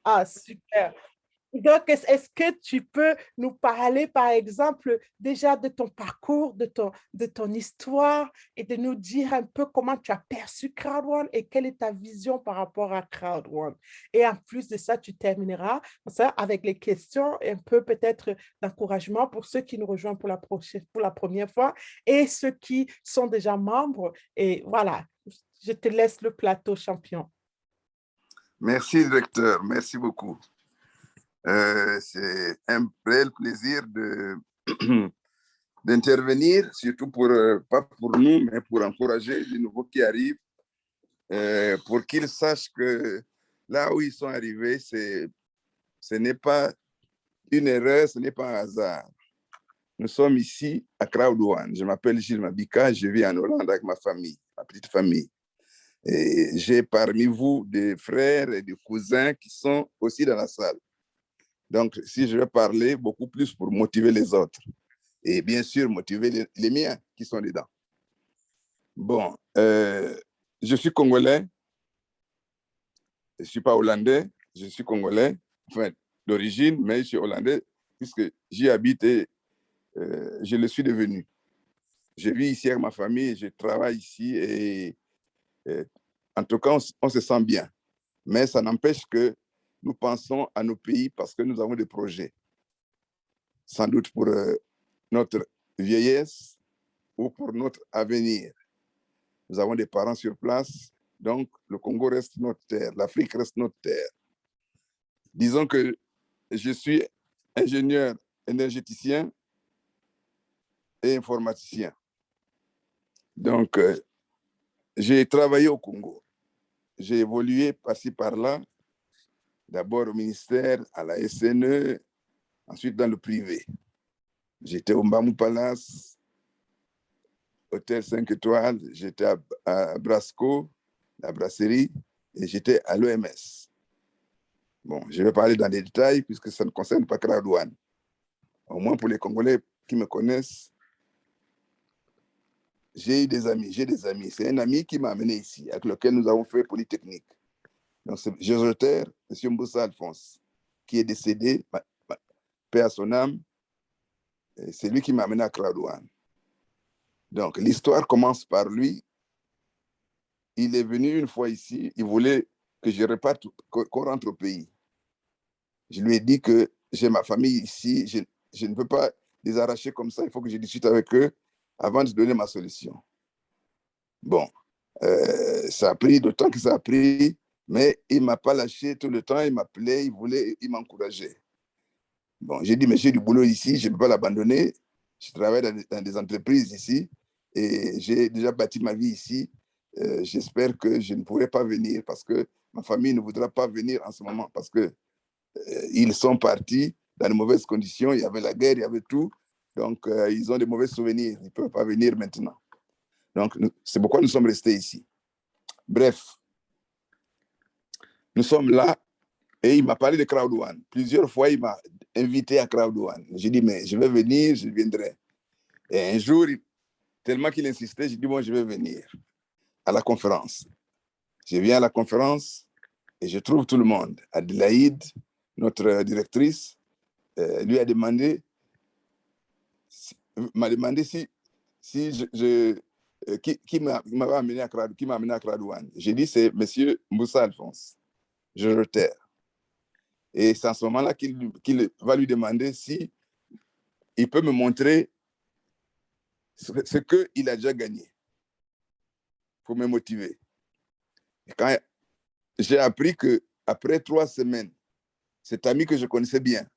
Ah, super. Donc, est-ce que tu peux nous parler, par exemple, déjà de ton parcours, de ton histoire et de nous dire un peu comment tu as perçu Crowd One et quelle est ta vision par rapport à Crowd One? Et en plus de ça, tu termineras ça avec les questions et un peu peut-être d'encouragement pour ceux qui nous rejoignent pour la première fois et ceux qui sont déjà membres. Et voilà, je te laisse le plateau, champion. Merci, directeur. Merci beaucoup. C'est un réel plaisir d'intervenir, surtout pas pour nous, mais pour encourager les nouveaux qui arrivent, pour qu'ils sachent que là où ils sont arrivés, ce n'est pas une erreur, ce n'est pas un hasard. Nous sommes ici à Crowd One. Je m'appelle Gilles Mabika, je vis en Hollande avec ma famille, ma petite famille. Et j'ai parmi vous des frères et des cousins qui sont aussi dans la salle. Donc, si je vais parler, beaucoup plus pour motiver les autres. Et bien sûr, motiver les miens qui sont dedans. Bon, je suis congolais. Je ne suis pas hollandais, je suis congolais. Enfin, d'origine, mais je suis hollandais puisque j'y habite et je le suis devenu. Je vis ici avec ma famille, je travaille ici et en tout cas, on se sent bien. Mais ça n'empêche que nous pensons à nos pays parce que nous avons des projets. Sans doute pour notre vieillesse ou pour notre avenir. Nous avons des parents sur place, donc le Congo reste notre terre, l'Afrique reste notre terre. Disons que je suis ingénieur énergéticien et informaticien. Donc, j'ai travaillé au Congo. J'ai évolué par-ci, par-là, d'abord au ministère, à la SNE, ensuite dans le privé. J'étais au Mbamou Palace, Hôtel 5 étoiles, j'étais à Brasco, la brasserie, et j'étais à l'OMS. Bon, je vais parler dans les détails puisque ça ne concerne pas Crowd One. Au moins pour les Congolais qui me connaissent, j'ai des amis. C'est un ami qui m'a amené ici, avec lequel nous avons fait Polytechnique. Donc, c'est Géoterre, M. Mboussa Alphonse, qui est décédé, paix à son âme. C'est lui qui m'a amené à Crowd One. Donc, l'histoire commence par lui. Il est venu une fois ici, il voulait que je reparte, qu'on rentre au pays. Je lui ai dit que j'ai ma famille ici, je ne peux pas les arracher comme ça, il faut que je discute avec eux avant de donner ma solution. Bon, ça a pris le temps que ça a pris, mais il ne m'a pas lâché tout le temps, il m'appelait, il m'encourageait. Bon, j'ai dit, mais j'ai du boulot ici, je ne peux pas l'abandonner. Je travaille dans des entreprises ici et j'ai déjà bâti ma vie ici. J'espère que je ne pourrai pas venir parce que ma famille ne voudra pas venir en ce moment parce que ils sont partis dans de mauvaises conditions. Il y avait la guerre, il y avait tout. Donc, ils ont de mauvais souvenirs. Ils ne peuvent pas venir maintenant. Donc, c'est pourquoi nous sommes restés ici. Bref, nous sommes là et il m'a parlé de Crowd One. Plusieurs fois, il m'a invité à Crowd One. J'ai dit, mais je vais venir, je viendrai. Et un jour, tellement qu'il insistait, j'ai dit, bon, je vais venir à la conférence. Je viens à la conférence et je trouve tout le monde. Adélaïde, notre directrice, lui m'a demandé si qui m'a amené à Crowd One. J'ai dit, c'est M. Mboussa Alphonse, Géoterre. Et c'est à ce moment-là qu'il va lui demander si il peut me montrer ce qu'il a déjà gagné pour me motiver. Et quand j'ai appris qu'après 3 semaines, cet ami que je connaissais bien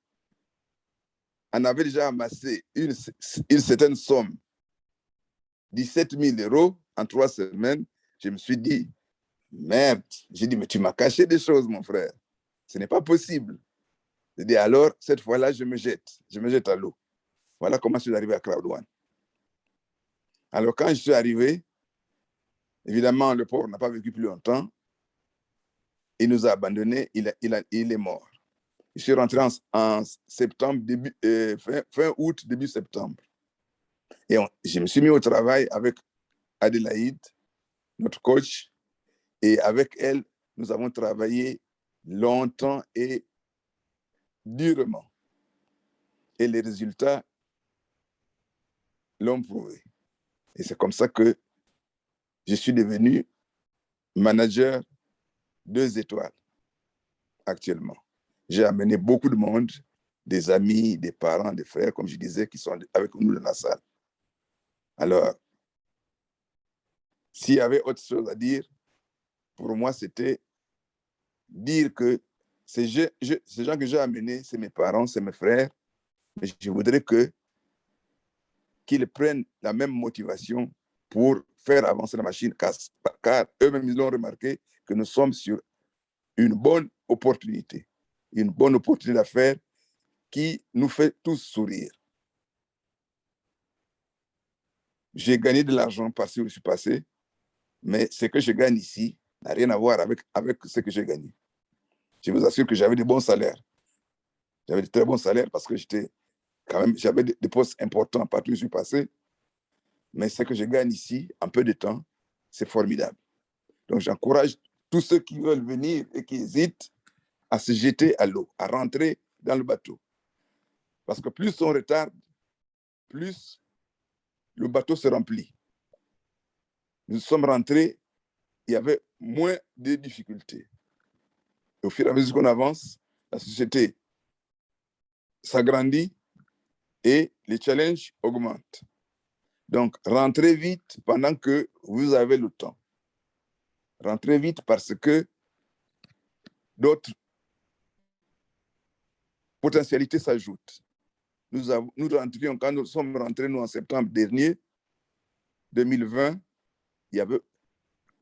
en avait déjà amassé une certaine somme, 17 000 € en 3 semaines, je me suis dit, merde, j'ai dit, mais tu m'as caché des choses, mon frère. Ce n'est pas possible. J'ai dit, alors, cette fois-là, je me jette à l'eau. Voilà comment je suis arrivé à Crowd One. Alors, quand je suis arrivé, évidemment, le pauvre n'a pas vécu plus longtemps. Il nous a abandonnés, il est mort. Je suis rentré en septembre, fin août, début septembre. Et je me suis mis au travail avec Adélaïde, notre coach, et avec elle, nous avons travaillé longtemps et durement. Et les résultats l'ont prouvé. Et c'est comme ça que je suis devenu manager 2 étoiles actuellement. J'ai amené beaucoup de monde, des amis, des parents, des frères, comme je disais, qui sont avec nous dans la salle. Alors, s'il y avait autre chose à dire, pour moi, c'était dire que ces gens que j'ai amenés, c'est mes parents, c'est mes frères, mais je voudrais qu'ils prennent la même motivation pour faire avancer la machine, car eux-mêmes, ils ont remarqué que nous sommes sur une bonne opportunité d'affaires qui nous fait tous sourire. J'ai gagné de l'argent par-ci où je suis passé, mais ce que je gagne ici n'a rien à voir avec ce que j'ai gagné. Je vous assure que j'avais de bons salaires. J'avais de très bons salaires parce que j'avais des postes importants partout où je suis passé. Mais ce que je gagne ici, en peu de temps, c'est formidable. Donc, j'encourage tous ceux qui veulent venir et qui hésitent à se jeter à l'eau, à rentrer dans le bateau. Parce que plus on retarde, plus le bateau se remplit. Nous sommes rentrés, il y avait moins de difficultés. Et au fur et à mesure qu'on avance, la société s'agrandit et les challenges augmentent. Donc, rentrez vite pendant que vous avez le temps. Rentrez vite parce que d'autres potentialités s'ajoutent. Nous rentrions, quand nous sommes rentrés, nous, en septembre dernier, 2020, il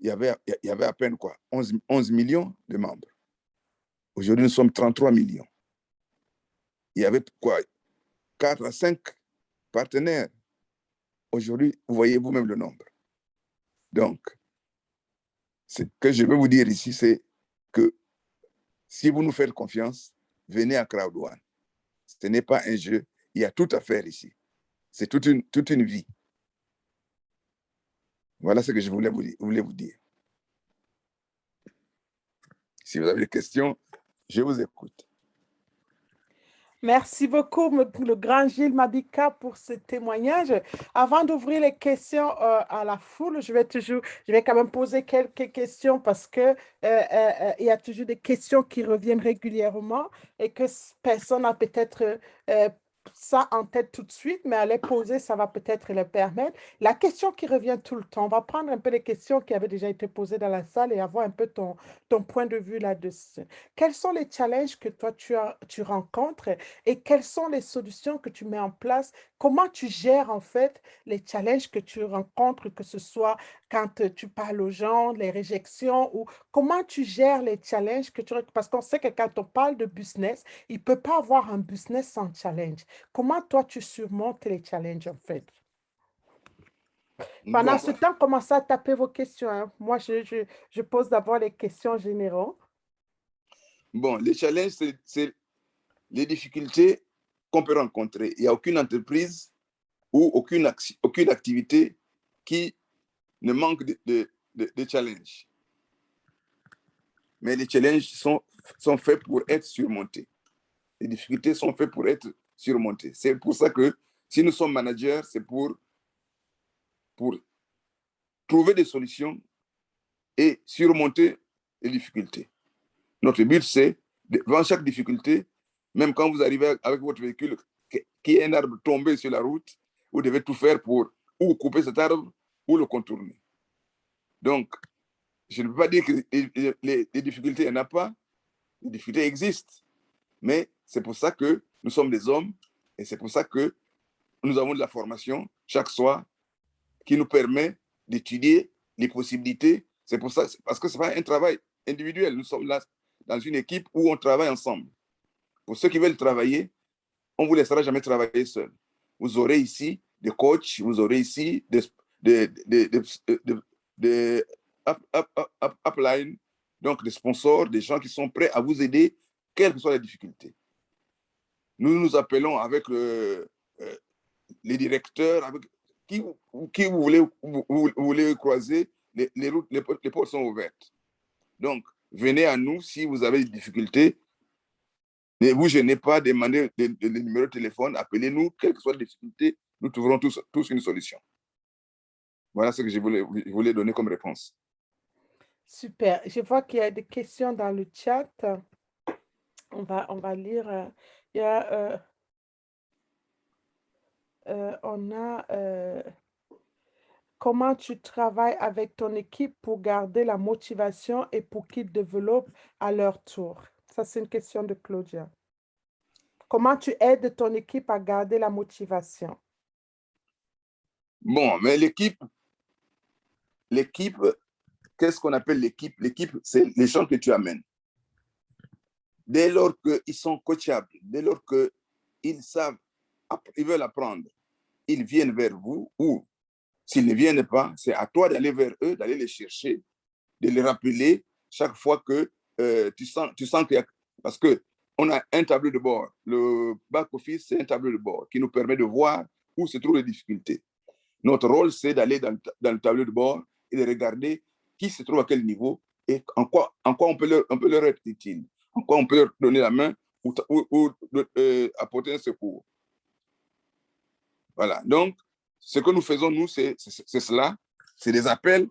y avait à peine 11 millions de membres. Aujourd'hui, nous sommes 33 millions. Il y avait 4 à 5 partenaires. Aujourd'hui, vous voyez vous-même le nombre. Donc, ce que je veux vous dire ici, c'est que si vous nous faites confiance, venez à Crowd One. Ce n'est pas un jeu, il y a tout à faire ici. C'est toute une vie. Voilà ce que je voulais vous dire. Si vous avez des questions, je vous écoute. Merci beaucoup, le grand Gilles Mabika, pour ce témoignage. Avant d'ouvrir les questions à la foule, je vais quand même poser quelques questions parce que il y a toujours des questions qui reviennent régulièrement et que personne n'a peut-être ça en tête tout de suite, mais à les poser, ça va peut-être le permettre. La question qui revient tout le temps, on va prendre un peu les questions qui avaient déjà été posées dans la salle et avoir un peu ton point de vue là-dessus. Quels sont les challenges que toi tu rencontres et quelles sont les solutions que tu mets en place? Comment tu gères en fait les challenges que tu rencontres, que ce soit quand tu parles aux gens, les réjections ou comment tu gères les challenges que tu rencontres? Parce qu'on sait que quand on parle de business, il ne peut pas avoir un business sans challenge. Comment toi tu surmontes les challenges en fait? Pendant ce temps, commencez à taper vos questions, hein. Moi, je pose d'abord les questions générales. Bon, les challenges, c'est les difficultés qu'on peut rencontrer. Il n'y a aucune entreprise ou aucune activité qui ne manque de challenges. Mais les challenges sont faits pour être surmontés. Les difficultés sont faites pour être surmontées. C'est pour ça que si nous sommes managers, c'est pour trouver des solutions et surmonter les difficultés. Notre but, c'est, devant chaque difficulté, même quand vous arrivez avec votre véhicule, qui est un arbre tombé sur la route, vous devez tout faire pour ou couper cet arbre ou le contourner. Donc, je ne peux pas dire que les difficultés, il n'y en a pas. Les difficultés existent. Mais c'est pour ça que nous sommes des hommes et c'est pour ça que nous avons de la formation chaque soir qui nous permet d'étudier les possibilités. C'est pour ça, parce que ce n'est pas un travail individuel. Nous sommes là dans une équipe où on travaille ensemble. Pour ceux qui veulent travailler, on ne vous laissera jamais travailler seul. Vous aurez ici des coachs, vous aurez ici des upline, donc des sponsors, des gens qui sont prêts à vous aider, quelles que soient les difficultés. Nous nous appelons avec les directeurs, avec qui vous voulez croiser, les portes sont ouvertes. Donc, venez à nous si vous avez des difficultés. Ne vous gênez pas, demandez le numéro de téléphone, appelez-nous, quelles que soient les difficultés, nous trouverons tous une solution. Voilà ce que je voulais donner comme réponse. Super. Je vois qu'il y a des questions dans le chat. On va lire. Il y a, on a comment tu travailles avec ton équipe pour garder la motivation et pour qu'ils développent à leur tour? Ça, c'est une question de Claudia. Comment tu aides ton équipe à garder la motivation? Bon, mais l'équipe, qu'est-ce qu'on appelle l'équipe? L'équipe, c'est les gens que tu amènes. Dès lors qu'ils sont coachables, dès lors qu'ils savent, ils veulent apprendre, ils viennent vers vous, ou s'ils ne viennent pas, c'est à toi d'aller vers eux, d'aller les chercher, de les rappeler chaque fois que tu sens qu'il y a... Parce qu'on a un tableau de bord. Le back-office, c'est un tableau de bord qui nous permet de voir où se trouvent les difficultés. Notre rôle, c'est d'aller dans le tableau de bord et de regarder qui se trouve à quel niveau et en quoi on peut leur être utile, en quoi on peut leur donner la main ou apporter un secours. Voilà. Donc, ce que nous faisons, nous, c'est cela. C'est des appels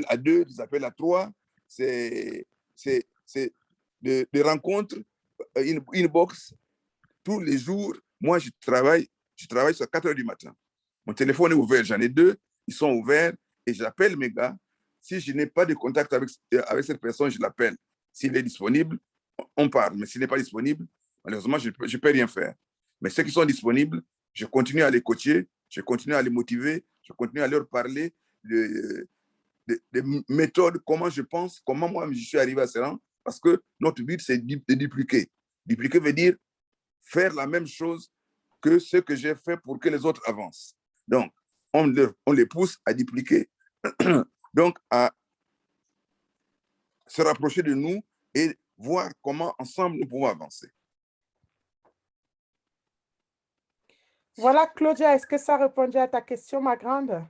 à 2, des appels à 3. C'est des rencontres, une box tous les jours. Moi, je travaille sur 4 heures du matin. Mon téléphone est ouvert, j'en ai 2, ils sont ouverts et j'appelle mes gars. Si je n'ai pas de contact avec cette personne, je l'appelle. S'il est disponible, on parle. Mais s'il n'est pas disponible, malheureusement, je ne peux rien faire. Mais ceux qui sont disponibles, je continue à les coacher, je continue à les motiver, je continue à leur parler de méthodes, comment je pense, comment moi je suis arrivé à ce rang. Parce que notre but, c'est de dupliquer. Dupliquer veut dire faire la même chose que ce que j'ai fait pour que les autres avancent. Donc, on les pousse à dupliquer, donc à se rapprocher de nous et voir comment ensemble nous pouvons avancer. Voilà, Claudia, est-ce que ça répondait à ta question, ma grande?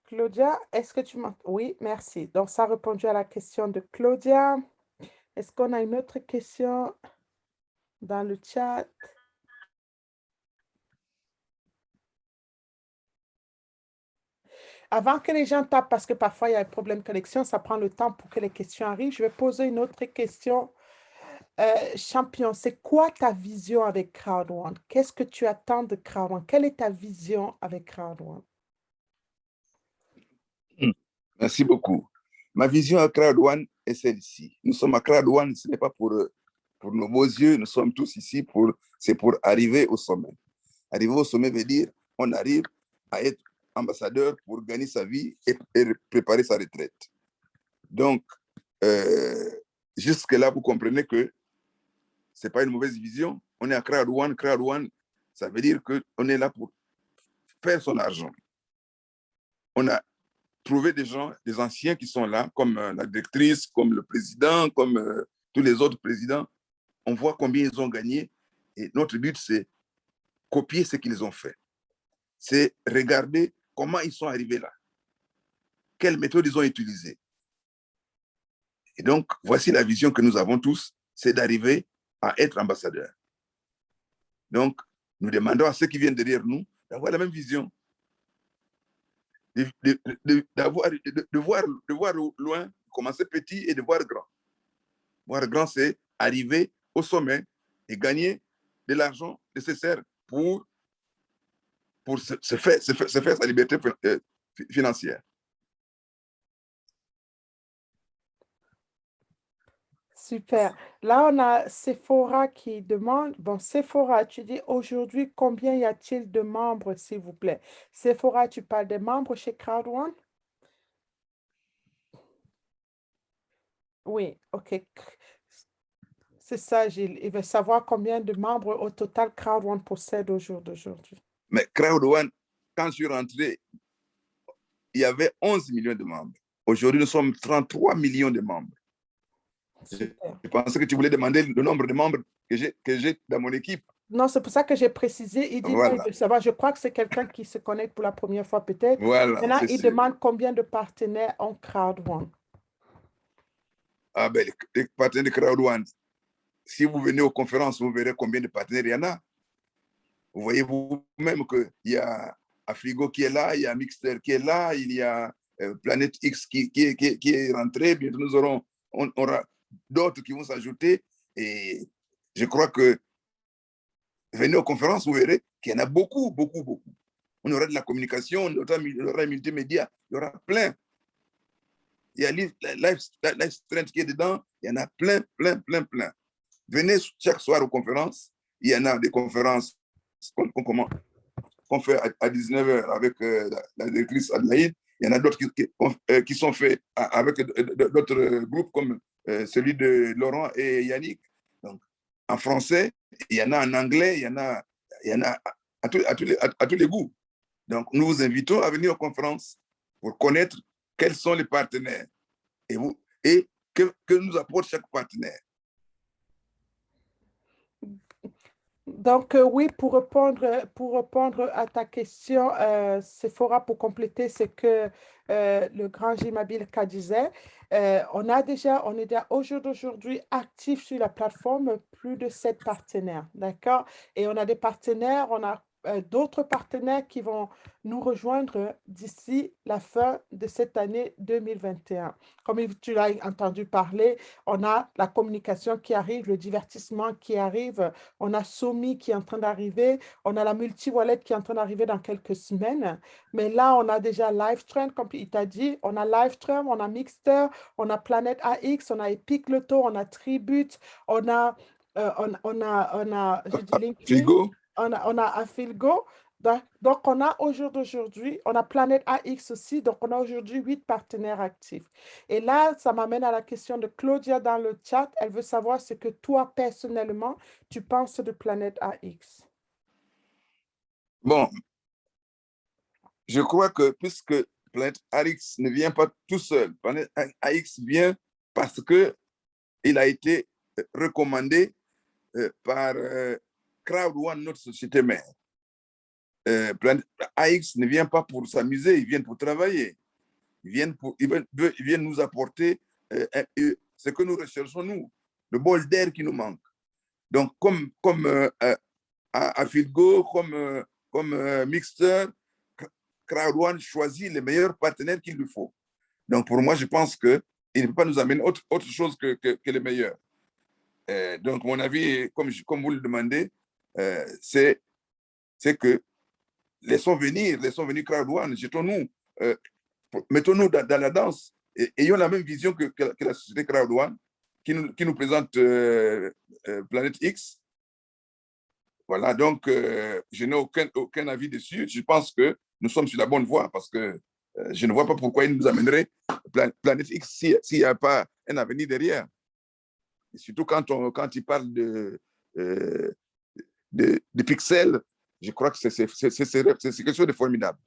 Claudia, est-ce que tu m'entends? Oui, merci. Donc, ça a répondu à la question de Claudia. Est-ce qu'on a une autre question dans le chat? Avant que les gens tapent, parce que parfois il y a un problème de connexion, ça prend le temps pour que les questions arrivent. Je vais poser une autre question. Champion, c'est quoi ta vision avec Crowd One? Qu'est-ce que tu attends de Crowd One? Quelle est ta vision avec Crowd One? Merci beaucoup. Ma vision à Crowd One est celle-ci. Nous sommes à Crowd One, ce n'est pas pour nos beaux yeux, nous sommes tous ici c'est pour arriver au sommet. Arriver au sommet veut dire on arrive à être ambassadeur pour gagner sa vie et préparer sa retraite. Donc, jusque-là, vous comprenez que ce n'est pas une mauvaise vision. On est à Crowd One. Crowd One, ça veut dire qu'on est là pour faire son argent. On a trouvé des gens, des anciens qui sont là, comme la directrice, comme le président, comme tous les autres présidents. On voit combien ils ont gagné. Et notre but, c'est copier ce qu'ils ont fait. C'est regarder comment ils sont arrivés là. Quelles méthodes ils ont utilisées. Et donc, voici la vision que nous avons tous, c'est d'arriver à être ambassadeurs. Donc, nous demandons à ceux qui viennent derrière nous d'avoir la même vision, de voir loin, commencer petit et de voir grand. Voir grand, c'est arriver au sommet et gagner de l'argent nécessaire pour se faire sa liberté financière. Super. Là, on a Sephora qui demande, bon, Sephora, tu dis aujourd'hui, combien y a-t-il de membres, s'il vous plaît? Sephora, tu parles des membres chez Crowd One? Oui, OK. C'est ça, Gilles. Il veut savoir combien de membres au total Crowd One possède au jour d'aujourd'hui. Mais Crowd One, quand je suis rentré, il y avait 11 millions de membres. Aujourd'hui, nous sommes 33 millions de membres. Super. Je pensais que tu voulais demander le nombre de membres que j'ai dans mon équipe. Non, c'est pour ça que j'ai précisé. Il dit non, il Voilà, veut savoir. Je crois que c'est quelqu'un qui se connecte pour la première fois peut-être. voilà, Maintenant, c'est il sûr. demande combien de partenaires ont Crowd One. Ah ben, les partenaires de Crowd One, si vous venez aux conférences, vous verrez combien de partenaires il y en a. Vous voyez vous-même qu'il y a Afrigo qui est là, il y a Mixter qui est là, il y a Planète X qui est rentré. Bientôt, on aura d'autres qui vont s'ajouter. Et je crois que venez aux conférences, vous verrez qu'il y en a beaucoup, beaucoup, beaucoup. On aura de la communication, on aura un multimédia, il y aura plein. Il y a Life Strength qui est dedans, il y en a plein, plein, plein, plein. Venez chaque soir aux conférences. Il y en a des conférences qu'on fait à 19h avec la directrice Adelaide. Il y en a d'autres qui sont faits avec d'autres groupes comme celui de Laurent et Yannick. Donc, en français, il y en a en anglais, il y en a à tous les goûts. Donc, nous vous invitons à venir aux conférences pour connaître quels sont les partenaires et que nous apporte chaque partenaire. Donc, oui, pour répondre à ta question, Sephora, pour compléter ce que le grand Jim Abilka disait, on est déjà au jour d'aujourd'hui actif sur la plateforme, plus de 7 partenaires, d'accord? Et on a des partenaires, on a d'autres partenaires qui vont nous rejoindre d'ici la fin de cette année 2021. Comme tu l'as entendu parler, on a la communication qui arrive, le divertissement qui arrive, on a Somi qui est en train d'arriver. On a la multi-wallet qui est en train d'arriver dans quelques semaines. Mais là, on a déjà Livetrend, comme il t'a dit. On a Livetrend, on a Mixter, on a Planète AX, on a Epic Loto, on a Tribute, on a, je dis LinkedIn, Figo, on a Afilgo. Donc, on a au jour d'aujourd'hui, on a Planète AX aussi, donc on a aujourd'hui 8 partenaires actifs. Et là, ça m'amène à la question de Claudia dans le chat. Elle veut savoir ce que toi, personnellement, tu penses de Planète AX. bon, je crois que puisque Planète AX ne vient pas tout seul, Planète AX vient parce qu'il a été recommandé par Crowd One, notre société mère. Planète AX ne vient pas pour s'amuser, ils viennent pour travailler. Ils viennent nous apporter ce que nous recherchons, nous, le bol d'air qui nous manque. Donc, comme à Filgo, comme Mixter, Crowd One choisit les meilleurs partenaires qu'il lui faut. Donc, pour moi, je pense qu'il ne peut pas nous amener autre chose que les meilleurs. Donc, mon avis, comme vous le demandez, c'est que laissons venir Crowd One, jetons-nous, mettons-nous dans la danse, et ayons la même vision que la société Crowd One qui nous présente Planète X. Voilà, donc je n'ai aucun avis dessus. Je pense que nous sommes sur la bonne voie parce que je ne vois pas pourquoi il nous amènerait Planète X s'il n'y a pas un avenir derrière. Et surtout quand il parle de pixels, je crois que c'est quelque chose de formidable.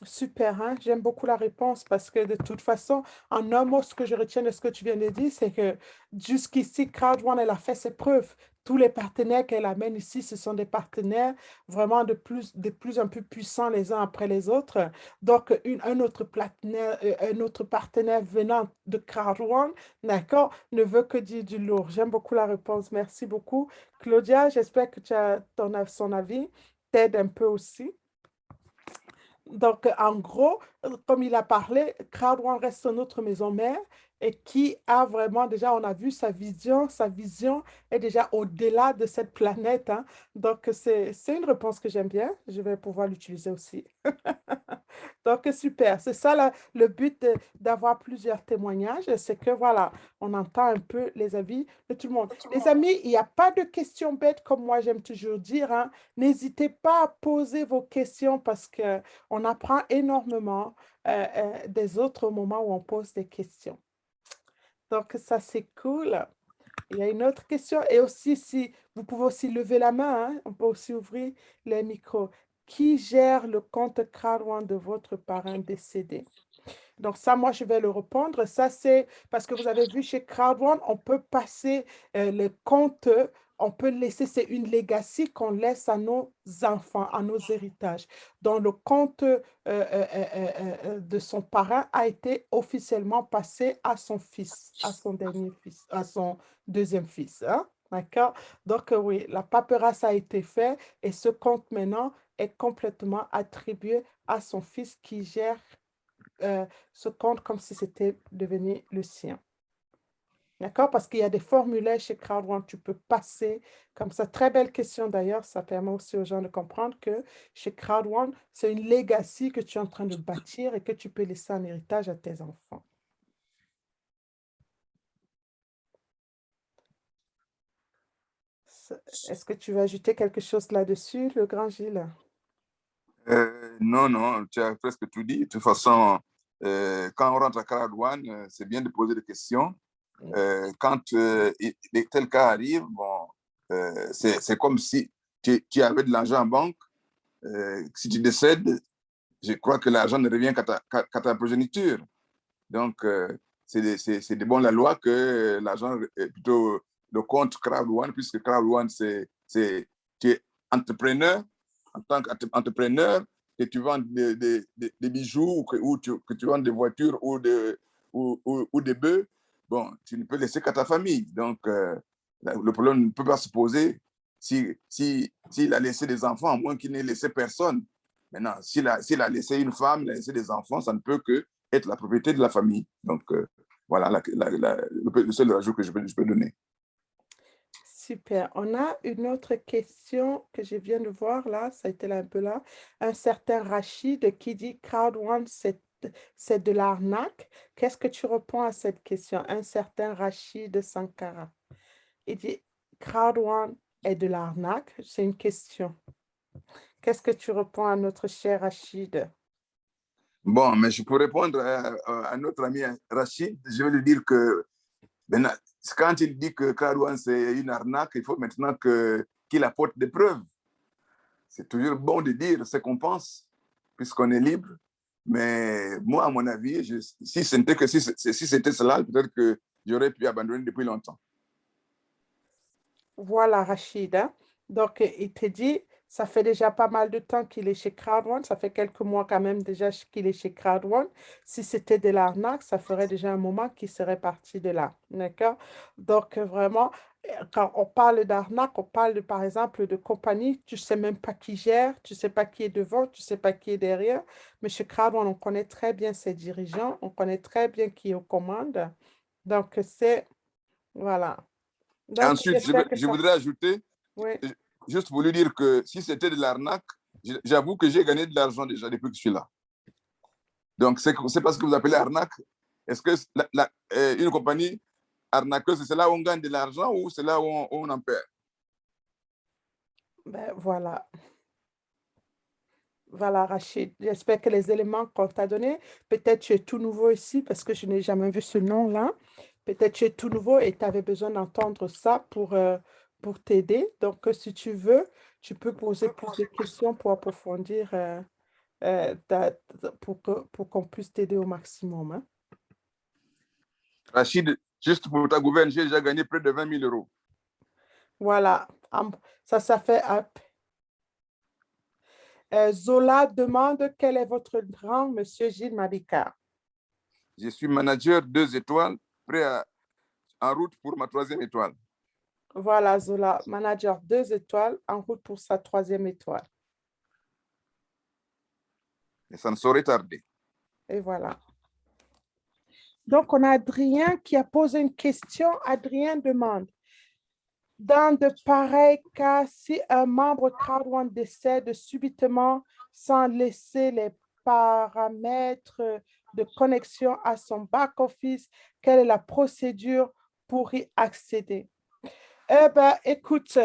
Super, hein? J'aime beaucoup la réponse parce que de toute façon, en un mot, ce que je retiens de ce que tu viens de dire, c'est que jusqu'ici, Crowd One, elle a fait ses preuves. Tous les partenaires qu'elle amène ici, ce sont des partenaires vraiment de plus en plus puissants les uns après les autres. Donc, un autre partenaire venant de Crowd One, d'accord, ne veut que dire du lourd. J'aime beaucoup la réponse. Merci beaucoup. Claudia, j'espère que son avis t'aide un peu aussi. Donc, en gros, comme il a parlé, Crowd One reste notre maison mère et qui a vraiment déjà, on a vu sa vision est déjà au-delà de cette planète, hein. Donc, c'est une réponse que j'aime bien. Je vais pouvoir l'utiliser aussi. Donc, super. C'est ça le but d'avoir plusieurs témoignages. C'est que, voilà, on entend un peu les avis de tout le monde. Les amis, il n'y a pas de questions bêtes comme moi, j'aime toujours dire, hein. N'hésitez pas à poser vos questions parce qu'on apprend énormément des autres moments où on pose des questions. Donc, ça, c'est cool. Il y a une autre question. Et aussi, si vous pouvez aussi lever la main, hein, on peut aussi ouvrir les micros. Qui gère le compte Crowd One de votre parrain décédé? Donc ça, moi, je vais le répondre. Ça, c'est parce que vous avez vu chez Crowd One, on peut passer les comptes on peut laisser, c'est une legacy qu'on laisse à nos enfants, à nos héritages, dont le compte de son parent a été officiellement passé à son fils, à son dernier fils, à son deuxième fils. Hein? D'accord? Donc, oui, la paperasse a été faite et ce compte maintenant est complètement attribué à son fils qui gère ce compte comme si c'était devenu le sien. D'accord? Parce qu'il y a des formulaires chez CrowdOne, tu peux passer comme ça. Très belle question d'ailleurs, ça permet aussi aux gens de comprendre que chez CrowdOne, c'est une legacy que tu es en train de bâtir et que tu peux laisser en héritage à tes enfants. Est-ce que tu veux ajouter quelque chose là-dessus, le grand Gilles? Non, non, tu as presque tout dit. De toute façon, quand on rentre à CrowdOne, c'est bien de poser des questions. Quand tel cas arrive, bon, c'est comme si tu avais de l'argent en banque. Si tu décèdes, je crois que l'argent ne revient qu'à ta progéniture. Donc, c'est de bon la loi que l'argent est plutôt le compte CrowdOne, puisque CrowdOne, tu es entrepreneur. En tant qu'entrepreneur, que tu vends des bijoux que tu vends des voitures ou des bœufs, bon, tu ne peux laisser qu'à ta famille. Donc, le problème ne peut pas se poser s'il a laissé des enfants, à moins qu'il n'ait laissé personne. Maintenant, s'il a laissé une femme, il a laissé des enfants, ça ne peut que être la propriété de la famille. Donc, voilà le seul ajout que je peux donner. Super. On a une autre question que je viens de voir là, ça a été là un peu là. Un certain Rachid qui dit CrowdOne, c'est de l'arnaque. Qu'est-ce que tu réponds à cette question? Un certain Rachid Sankara. Il dit CrowdOne est de l'arnaque. C'est une question. Qu'est-ce que tu réponds à notre cher Rachid? Bon, mais je peux répondre à notre ami Rachid. Je vais lui dire que maintenant, quand il dit que CrowdOne c'est une arnaque, il faut maintenant qu'il apporte des preuves. C'est toujours bon de dire ce qu'on pense, puisqu'on est libre. Mais moi, à mon avis, si c'était cela, peut-être que j'aurais pu abandonner depuis longtemps. Voilà, Rachid. Hein. Donc, il te dit, ça fait déjà pas mal de temps qu'il est chez CrowdOne. Ça fait quelques mois quand même déjà qu'il est chez CrowdOne. Si c'était de l'arnaque, ça ferait déjà un moment qu'il serait parti de là. D'accord? Donc, vraiment, quand on parle d'arnaque, on parle de, par exemple de compagnie, tu ne sais même pas qui gère, tu ne sais pas qui est devant, tu ne sais pas qui est derrière. Mais chez CrowdOne, on connaît très bien ses dirigeants, on connaît très bien qui est aux commandes. Donc, voilà. Donc, Ensuite, j'espère que je ça... voudrais ajouter, Oui. juste pour lui dire que si c'était de l'arnaque, j'avoue que j'ai gagné de l'argent déjà depuis que je suis là. Donc, c'est pas ce que vous appelez arnaque. Est-ce que une compagnie arnaqueuse, c'est là où on gagne de l'argent ou c'est là où on en perd? Ben, voilà. Voilà, Rachid. J'espère que les éléments qu'on t'a donnés, peut-être tu es tout nouveau ici parce que je n'ai jamais vu ce nom-là. Peut-être tu es tout nouveau et tu avais besoin d'entendre ça pour t'aider. Donc, si tu veux, tu peux poser plus de questions pour approfondir, pour qu'on puisse t'aider au maximum. Hein. Rachid, juste pour ta gouverne, j'ai déjà gagné près de 20 000 euros. Voilà. Ça fait... Zola demande quel est votre rang, Monsieur Gilles Mabika. Je suis manager 2 étoiles, en route pour ma 3e étoile. Voilà, Zola, manager 2 étoiles, en route pour sa 3e étoile. Et ça ne saurait tarder. Et voilà. Donc, on a Adrien qui a posé une question. Adrien demande, dans de pareils cas, si un membre CrowdOne décède subitement sans laisser les paramètres de connexion à son back-office, quelle est la procédure pour y accéder? Eh ben, écoute,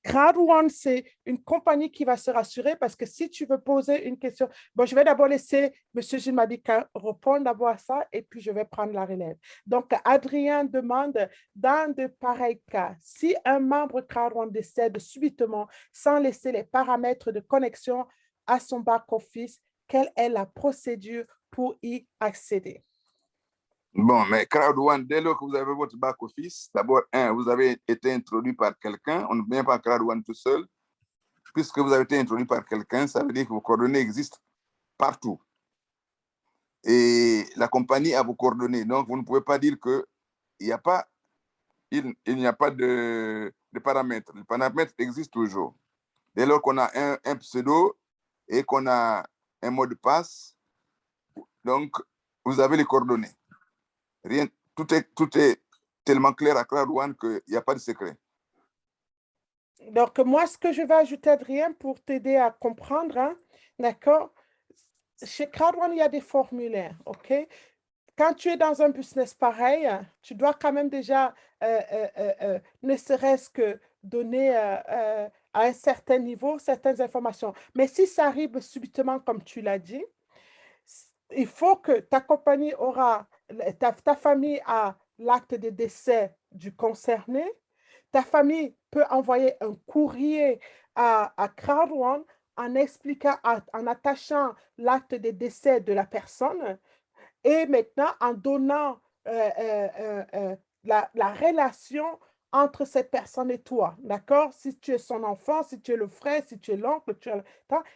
CrowdOne, c'est une compagnie qui va se rassurer parce que si tu veux poser une question, bon, je vais d'abord laisser M. Gilles Mabika répondre d'abord à ça et puis je vais prendre la relève. Donc, Adrien demande, dans de pareils cas, si un membre CrowdOne décède subitement sans laisser les paramètres de connexion à son back-office, quelle est la procédure pour y accéder? Bon, mais Crowd One, dès lors que vous avez votre back-office, d'abord, vous avez été introduit par quelqu'un. On ne vient pas Crowd One tout seul. Puisque vous avez été introduit par quelqu'un, ça veut dire que vos coordonnées existent partout. Et la compagnie a vos coordonnées. Donc, vous ne pouvez pas dire qu'il n'y a pas, il n'y a pas de paramètres. Les paramètres existent toujours. Dès lors qu'on a un pseudo et qu'on a un mot de passe, donc, vous avez les coordonnées. Rien, tout est tellement clair à Crowd One qu'il n'y a pas de secret. Donc, moi, ce que je vais ajouter, Adrien, pour t'aider à comprendre, hein, d'accord? Chez Crowd1, il y a des formulaires, OK? Quand tu es dans un business pareil, tu dois quand même déjà, ne serait-ce que donner à un certain niveau certaines informations. Mais si ça arrive subitement, comme tu l'as dit, il faut que ta compagnie aura, ta famille a l'acte de décès du concerné. Ta famille peut envoyer un courrier à Crowd1 en expliquant, en attachant l'acte de décès de la personne et maintenant en donnant la relation entre cette personne et toi, d'accord? Si tu es son enfant, si tu es le frère, si tu es l'oncle,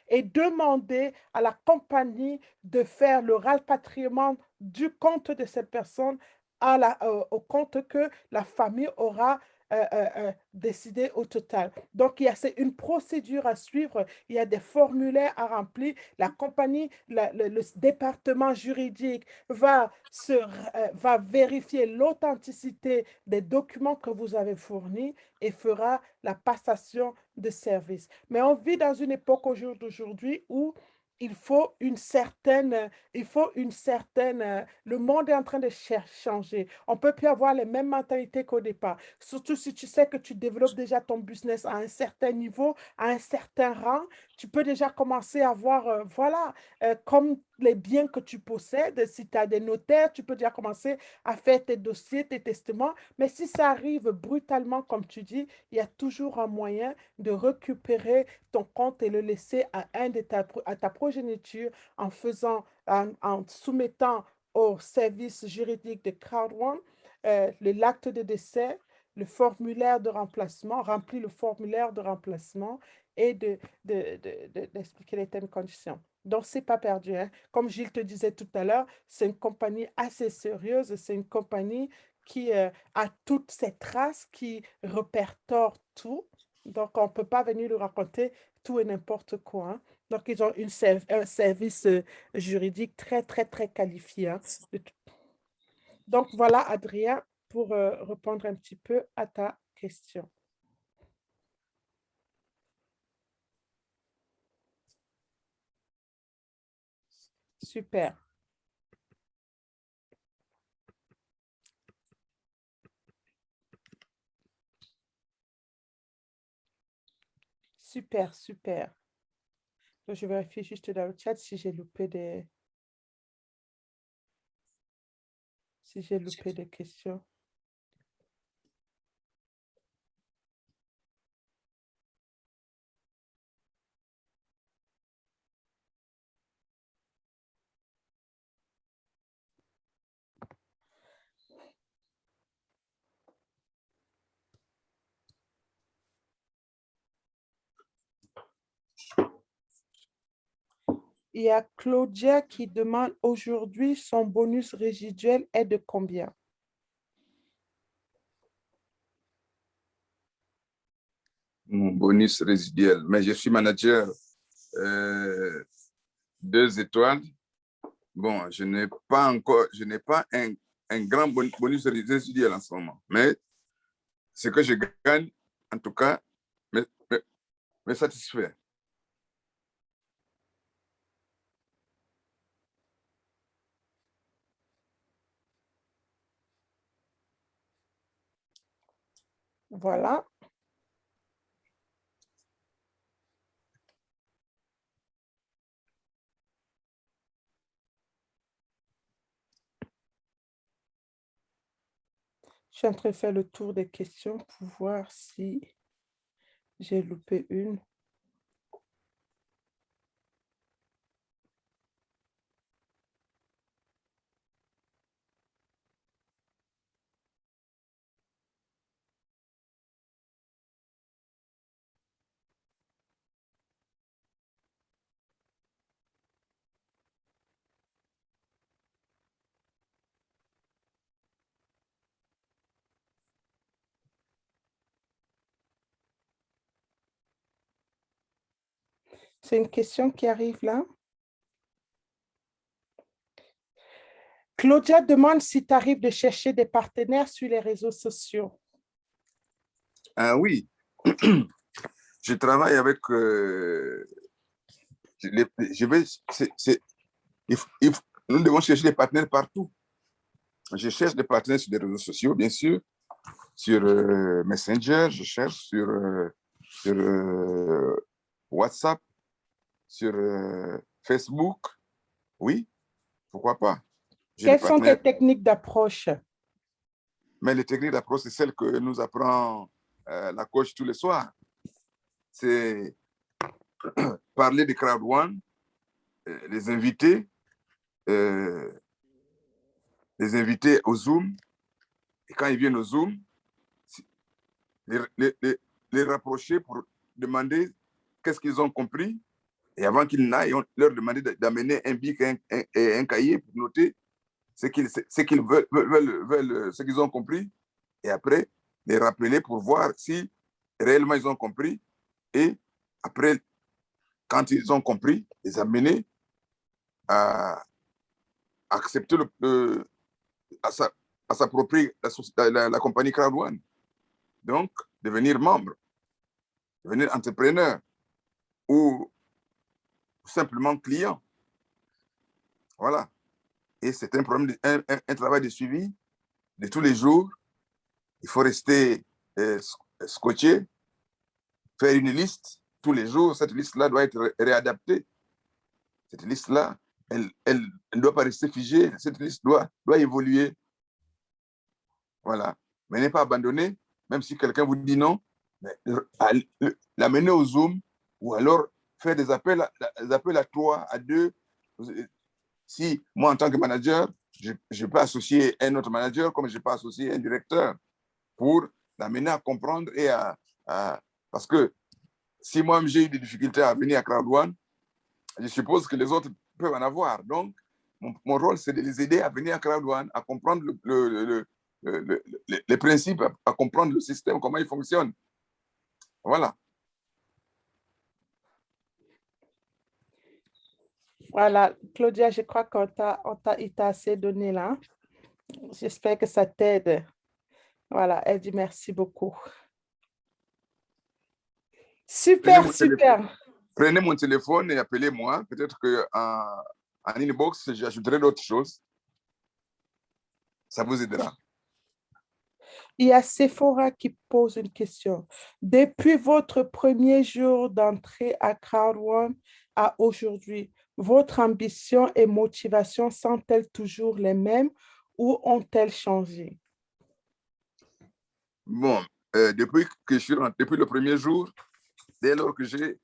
et demander à la compagnie de faire le rapatriement du compte de cette personne au compte que la famille aura décidé au total. Donc, c'est une procédure à suivre, il y a des formulaires à remplir, la compagnie, le département juridique va vérifier l'authenticité des documents que vous avez fournis et fera la passation de service. Mais on vit dans une époque d'aujourd'hui où le monde est en train de changer. On ne peut plus avoir les mêmes mentalités qu'au départ. Surtout si tu sais que tu développes déjà ton business à un certain niveau, à un certain rang, tu peux déjà commencer à voir, voilà, comme les biens que tu possèdes. Si tu as des notaires, tu peux déjà commencer à faire tes dossiers, tes testaments. Mais si ça arrive brutalement, comme tu dis, il y a toujours un moyen de récupérer ton compte et le laisser à ta progéniture en soumettant au service juridique de Crowd1 l'acte de décès, le formulaire de remplacement, remplir le formulaire de remplacement et d'expliquer les termes et conditions. Donc, c'est pas perdu, hein. Comme Gilles te disait tout à l'heure, c'est une compagnie assez sérieuse, c'est une compagnie qui a toutes ces traces, qui répertoire tout. Donc, on ne peut pas venir lui raconter tout et n'importe quoi, hein. Donc, ils ont un service juridique très, très, très qualifié, hein. Donc, voilà, Adrien, pour répondre un petit peu à ta question. Super, super, super. Donc, je vérifie juste dans le chat si j'ai loupé des questions. Il y a Claudia qui demande aujourd'hui son bonus résiduel est de combien? Mon bonus résiduel. Mais je suis manager 2 étoiles. Bon, je n'ai pas un grand bonus résiduel en ce moment. Mais ce que je gagne, en tout cas, me satisfait. Voilà. Je suis en train de faire le tour des questions pour voir si j'ai loupé une. C'est une question qui arrive là. Claudia demande si tu arrives de chercher des partenaires sur les réseaux sociaux. Ah oui, je travaille avec... je vais, nous devons chercher des partenaires partout. Je cherche des partenaires sur les réseaux sociaux, bien sûr, sur Messenger, je cherche sur WhatsApp, sur Facebook. Oui, pourquoi pas. Quelles sont tes techniques d'approche? Mais les techniques d'approche, c'est celles que nous apprend la coach tous les soirs. C'est parler de crowd one, les invités au Zoom. Et quand ils viennent au Zoom, les rapprocher pour demander qu'est-ce qu'ils ont compris. Et avant qu'ils n'aillent, on leur demander d'amener un bic et un cahier pour noter ce qu'ils veulent, ce qu'ils ont compris. Et après, les rappeler pour voir si réellement ils ont compris. Et après, quand ils ont compris, les amener à accepter à s'approprier la compagnie Crowd One. Donc, devenir membre, devenir entrepreneur ou simplement client. Voilà. Et c'est un travail de suivi de tous les jours. Il faut rester scotché, faire une liste tous les jours. Cette liste-là doit être réadaptée. Cette liste-là, elle ne doit pas rester figée. Cette liste doit évoluer. Voilà. Mais n'est pas abandonnée, même si quelqu'un vous dit non, mais l'amener au Zoom ou alors faire des appels à 3, à 2. Si moi, en tant que manager, je peux associer un autre manager comme je peux associer un directeur pour l'amener à comprendre et parce que si moi j'ai eu des difficultés à venir à Crowd One, je suppose que les autres peuvent en avoir. Donc, mon rôle, c'est de les aider à venir à Crowd One, à comprendre les principes, à comprendre le système, comment il fonctionne. Voilà. Voilà, Claudia, je crois qu'il t'a assez donné là. J'espère que ça t'aide. Voilà, elle dit merci beaucoup. Super, super. Prenez mon téléphone et appelez-moi. Peut-être qu'en inbox, j'ajouterai d'autres choses. Ça vous aidera. Il y a Sephora qui pose une question. Depuis votre premier jour d'entrée à Crowd One à aujourd'hui, votre ambition et motivation sont-elles toujours les mêmes ou ont-elles changé? Bon, depuis le premier jour, dès lors que j'ai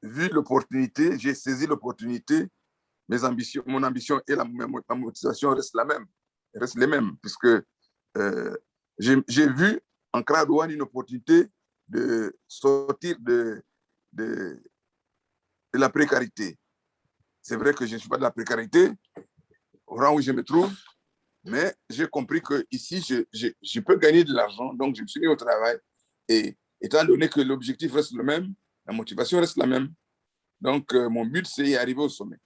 vu l'opportunité, j'ai saisi l'opportunité, mon ambition et ma motivation restent les mêmes, puisque j'ai vu en Crowd One une opportunité de sortir de la précarité. C'est vrai que je ne suis pas de la précarité, au rang où je me trouve, mais j'ai compris que ici je peux gagner de l'argent, donc je me suis mis au travail. Et étant donné que l'objectif reste le même, la motivation reste la même, donc mon but, c'est d'y arriver au sommet.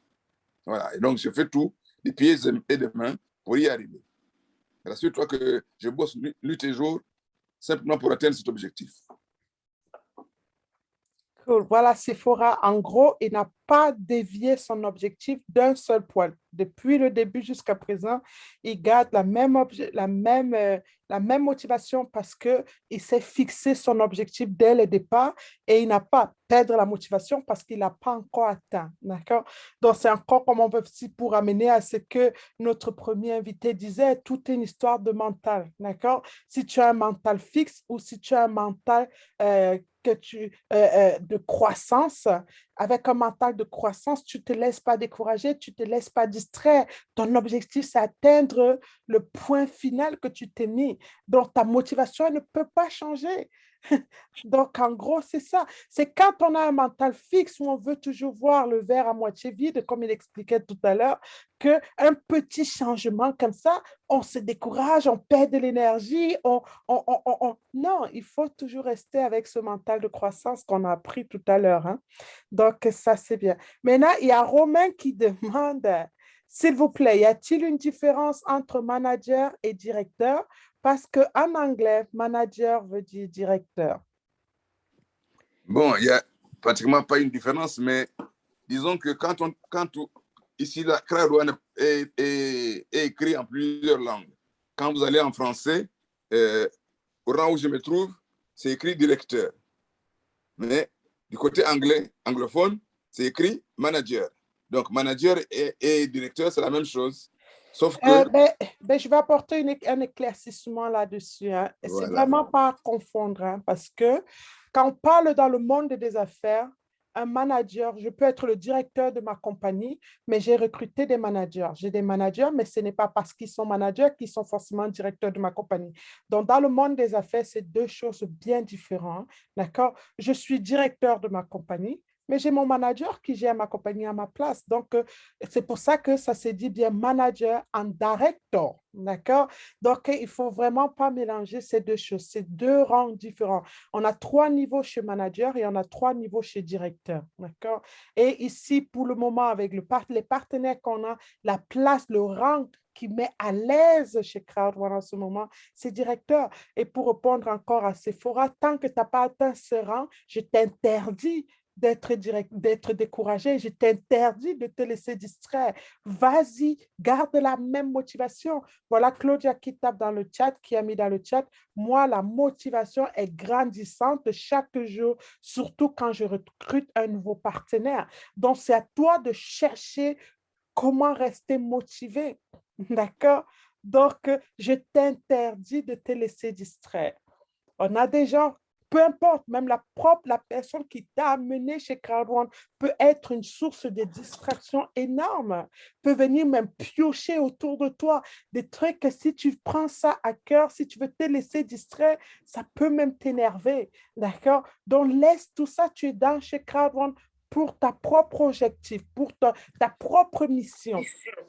Voilà, et donc je fais tout, des pieds et des mains, pour y arriver. Rassure-toi que je bosse nuit et jour, simplement pour atteindre cet objectif. Cool. Voilà, Sephora, en gros, il n'a pas dévié son objectif d'un seul poil. Depuis le début jusqu'à présent, il garde la même motivation parce qu'il s'est fixé son objectif dès le départ et il n'a pas perdre la motivation parce qu'il n'a pas encore atteint. D'accord? Donc, c'est encore comme on peut aussi pour amener à ce que notre premier invité disait, tout est une histoire de mental. D'accord? Si tu as un mental fixe ou si tu as un mental de croissance, avec un mental de croissance, tu ne te laisses pas décourager, tu ne te laisses pas distraire. Ton objectif, c'est atteindre le point final que tu t'es mis. Donc, ta motivation ne peut pas changer. Donc, en gros, c'est ça. C'est quand on a un mental fixe où on veut toujours voir le verre à moitié vide, comme il expliquait tout à l'heure, qu'un petit changement comme ça, on se décourage, on perd de l'énergie. Non, il faut toujours rester avec ce mental de croissance qu'on a appris tout à l'heure, hein. Donc, ça, c'est bien. Maintenant, il y a Romain qui demande, s'il vous plaît, y a-t-il une différence entre manager et directeur? Parce qu'en anglais, manager veut dire directeur. Bon, il n'y a pratiquement pas une différence, mais disons que ici, la Kradouane est écrit en plusieurs langues. Quand vous allez en français, au rang où je me trouve, c'est écrit directeur. Mais du côté anglais, anglophone, c'est écrit manager. Donc, manager et directeur, c'est la même chose. Sauf que, Je vais apporter un éclaircissement là-dessus, hein. C'est voilà. vraiment pas à confondre, hein, parce que quand on parle dans le monde des affaires, un manager, je peux être le directeur de ma compagnie, mais j'ai recruté des managers. J'ai des managers, mais ce n'est pas parce qu'ils sont managers qu'ils sont forcément directeurs de ma compagnie. Donc, dans le monde des affaires, c'est deux choses bien différentes, d'accord? Je suis directeur de ma compagnie, mais j'ai mon manager qui gère ma compagnie à ma place. Donc, c'est pour ça que ça se dit bien manager and director, d'accord? Donc, il ne faut vraiment pas mélanger ces deux choses, ces deux rangs différents. On a trois niveaux chez manager et on a trois niveaux chez directeur, d'accord? Et ici, pour le moment, avec les partenaires qu'on a, la place, le rang qui met à l'aise chez CrowdOne en ce moment, c'est directeur. Et pour répondre encore à Sephora, tant que tu n'as pas atteint ce rang, je t'interdis d'être découragé. Je t'interdis de te laisser distraire. Vas-y, garde la même motivation. Voilà Claudia qui tape dans le chat, qui a mis dans le chat. Moi, la motivation est grandissante chaque jour, surtout quand je recrute un nouveau partenaire. Donc, c'est à toi de chercher comment rester motivé. D'accord? Donc, je t'interdis de te laisser distraire. On a des gens, peu importe, même la personne qui t'a amené chez CrowdOne peut être une source de distraction énorme, peut venir même piocher autour de toi des trucs que si tu prends ça à cœur, si tu veux te laisser distraire, ça peut même t'énerver, d'accord? Donc, laisse tout ça, tu es dans chez CrowdOne pour ta propre objectif, pour ta propre mission.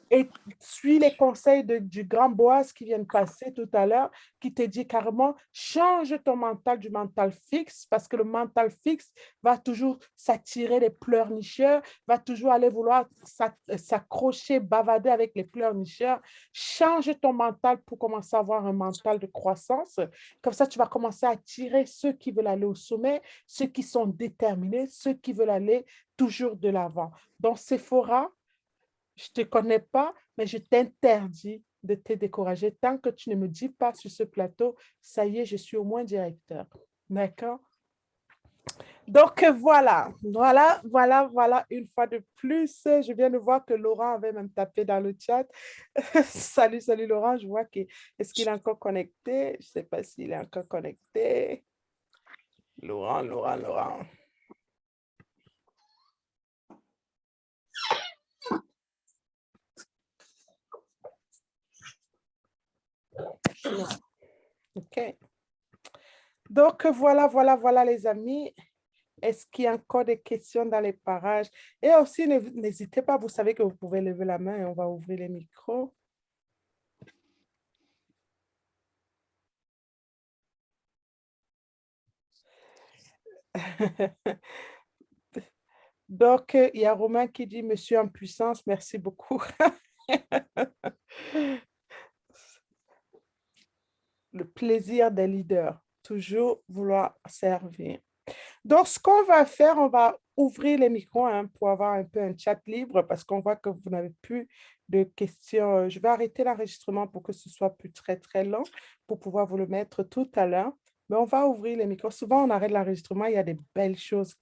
Et suis les conseils du grand Boaz qui vient de passer tout à l'heure, qui te dit carrément, change ton mental du mental fixe, parce que le mental fixe va toujours s'attirer les pleurnicheurs, va toujours aller vouloir s'accrocher, bavader avec les pleurnicheurs. Change ton mental pour commencer à avoir un mental de croissance. Comme ça, tu vas commencer à attirer ceux qui veulent aller au sommet, ceux qui sont déterminés, ceux qui veulent aller toujours de l'avant. Donc, Sephora, je ne te connais pas, mais je t'interdis de te décourager tant que tu ne me dis pas sur ce plateau, ça y est, je suis au moins directeur. D'accord? Donc voilà, une fois de plus, je viens de voir que Laurent avait même tapé dans le chat. Salut Laurent, je vois est-ce qu'il est encore connecté? Je ne sais pas s'il est encore connecté. Laurent. Non. OK. Donc voilà les amis. Est-ce qu'il y a encore des questions dans les parages? Et aussi, n'hésitez pas, vous savez que vous pouvez lever la main et on va ouvrir les micros. Donc, il y a Romain qui dit, Monsieur en puissance, merci beaucoup. Le plaisir des leaders, toujours vouloir servir. Donc, ce qu'on va faire, on va ouvrir les micros hein, pour avoir un peu un chat libre parce qu'on voit que vous n'avez plus de questions. Je vais arrêter l'enregistrement pour que ce soit plus très long pour pouvoir vous le mettre tout à l'heure. Mais on va ouvrir les micros. Souvent, on arrête l'enregistrement, il y a des belles choses